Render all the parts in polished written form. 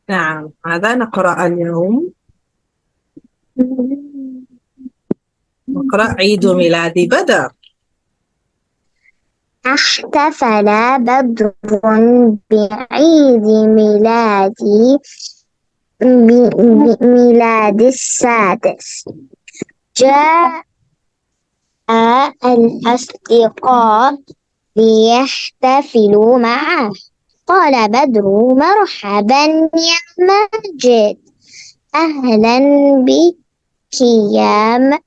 نعم، ماذا نقرأ اليوم؟ نقرأ عيد ميلاد بدر. احتفل بدر بعيد ميلاد السادس. جاء الأصدقاء ليحتفلوا معه. قال بدر: مرحبا يا ماجد، أهلا بك يا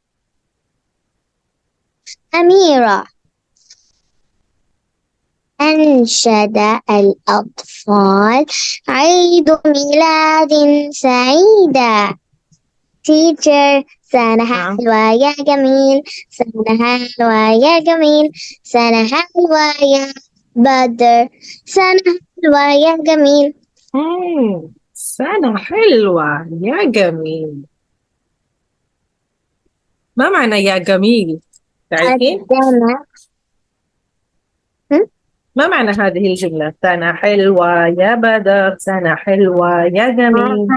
أميرة. أنشد الأطفال: عيد ميلاد سعيدة. تيتشر، سنة نعم. حلوة يا جميل، سنة حلوة يا جميل، سنة حلوة يا بدر، سنة حلوة يا جميل. سنة حلوة يا جميل. ما معنى يا جميل؟ تعرفين؟ قدم ما معنى هذه الجملة؟ سنة حلوة يا بدر، سنة حلوة يا جميل.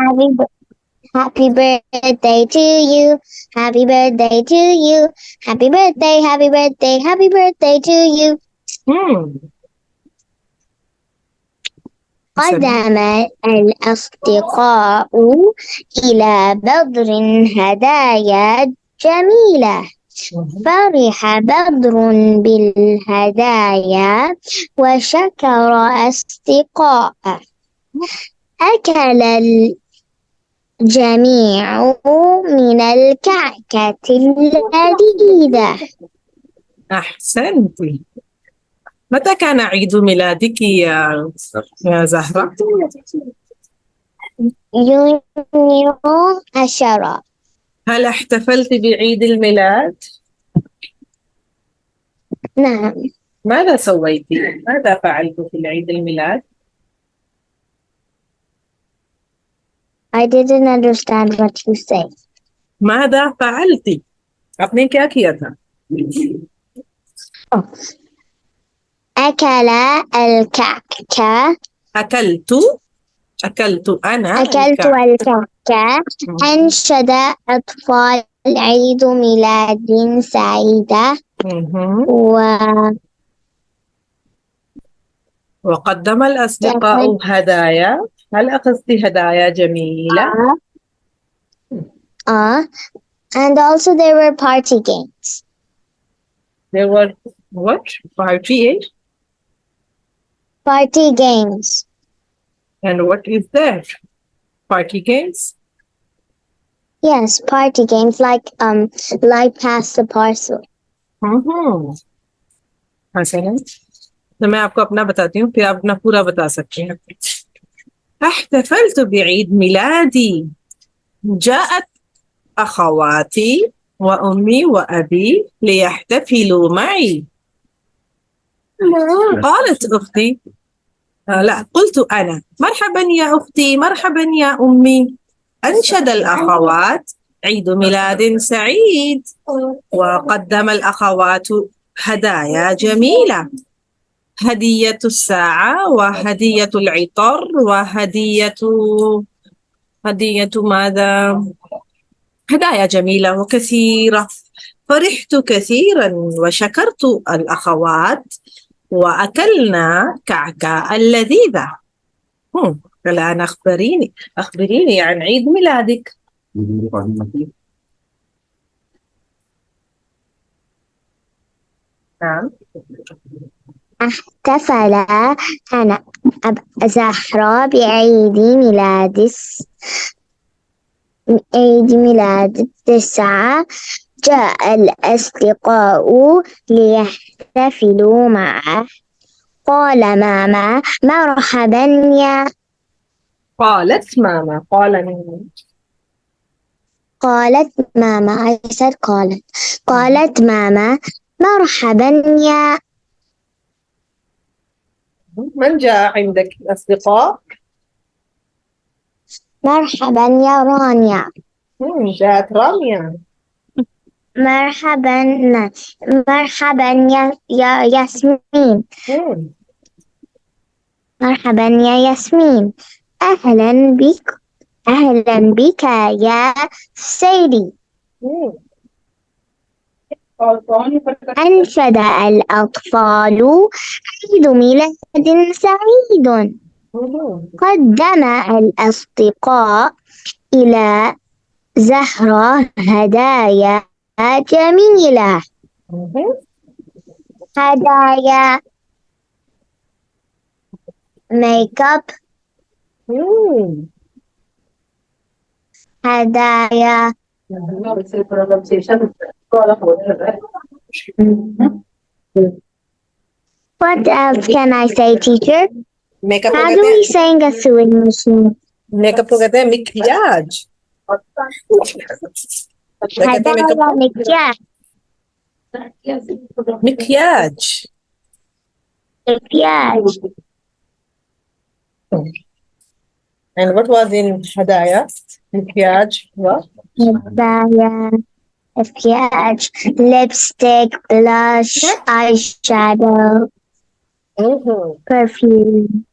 happy birthday to you, happy birthday to you, happy birthday, happy birthday, happy birthday to you. مم. حسنا. قدم الأصدقاء إلى بدر هدايا جميلة. مم. فرح بدر بالهدايا وشكر أصدقائه. أكل الجميع من الكعكة اللذيذة. أحسنت. متى كان عيد ميلادك يا زهرة؟ يونيو 10. هل احتفلت بعيد الميلاد؟ نعم. ماذا سويت؟ ماذا فعلت في العيد الميلاد؟ I didn't understand what you say. ماذا فعلت؟ आपने क्या किया था? أكل الكعكة. أكلت أنا أكلت الكعك. الكعكة. أنشد أطفال عيد ميلاد سعيدة. مهم. و وقدم الأصدقاء هدايا. هل أخذت هدايا جميلة؟ and also there were party games. There were what? Party. Party games. And what is that? Party games? Yes, party games like pass the parcel. हम्म। حسنا। तो मैं आपको अपना बताती हूँ, फिर आप अपना पूरा बता सकते हैं. احتفلت بعيد ميلادي. جاءت أخواتي وأمي وأبي ليحتفلوا معي. قالت أختي لا، قلت أنا: مرحبا يا أختي، مرحبا يا أمي. أنشد الأخوات: عيد ميلاد سعيد. وقدم الأخوات هدايا جميلة: هدية الساعة، وهدية العطر، هدية ماذا؟ هدايا جميلة وكثيرة. فرحت كثيرا وشكرت الأخوات وأكلنا كعكة اللذيذة. الآن أخبريني عن عيد ميلادك. نعم. احتفل أنا زهرة عيد ميلاد التسعة. جاء الأصدقاء ليحتفلوا معه. قال ماما: مرحبا يا قالت ماما. قال مين؟ قالت ماما. I said قالت ماما: مرحبا يا من جاء عندك أصدقاء؟ مرحبا يا رانيا. جاءت رامية. مرحبا مرحبا يا ياسمين. مم. مرحبا يا ياسمين. أهلا بك أهلا بك يا سيدي. أنشد الأطفال عيد ميلاد سعيد. قدم الأصدقاء إلى زهرة هدايا جميلة. هدايا ميك اب، هدايا. What else can I say, teacher? Makeup को How कहते do we हैं sing a sewing machine? Makeup को कहते हैं मिकियाज। क्या कहते हैं मेकअप هدايا को? مكياج. मिकियाज। مكياج. And what was in هدايا? مكياج what? هدايا مكياج. Lipstick, blush, eyeshadow, perfume.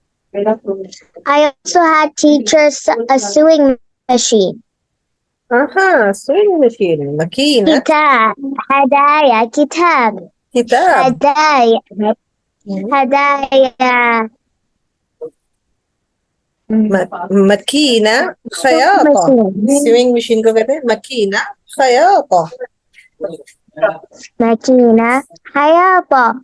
I also had teachers a sewing machine. أها sewing machine ماكينة كتاب. هدايا كتاب. كتاب. هدايا هدايا ماكينة خياطة. sewing machine को कहते हैं ماكينة خياطة. ماكينة خياطة.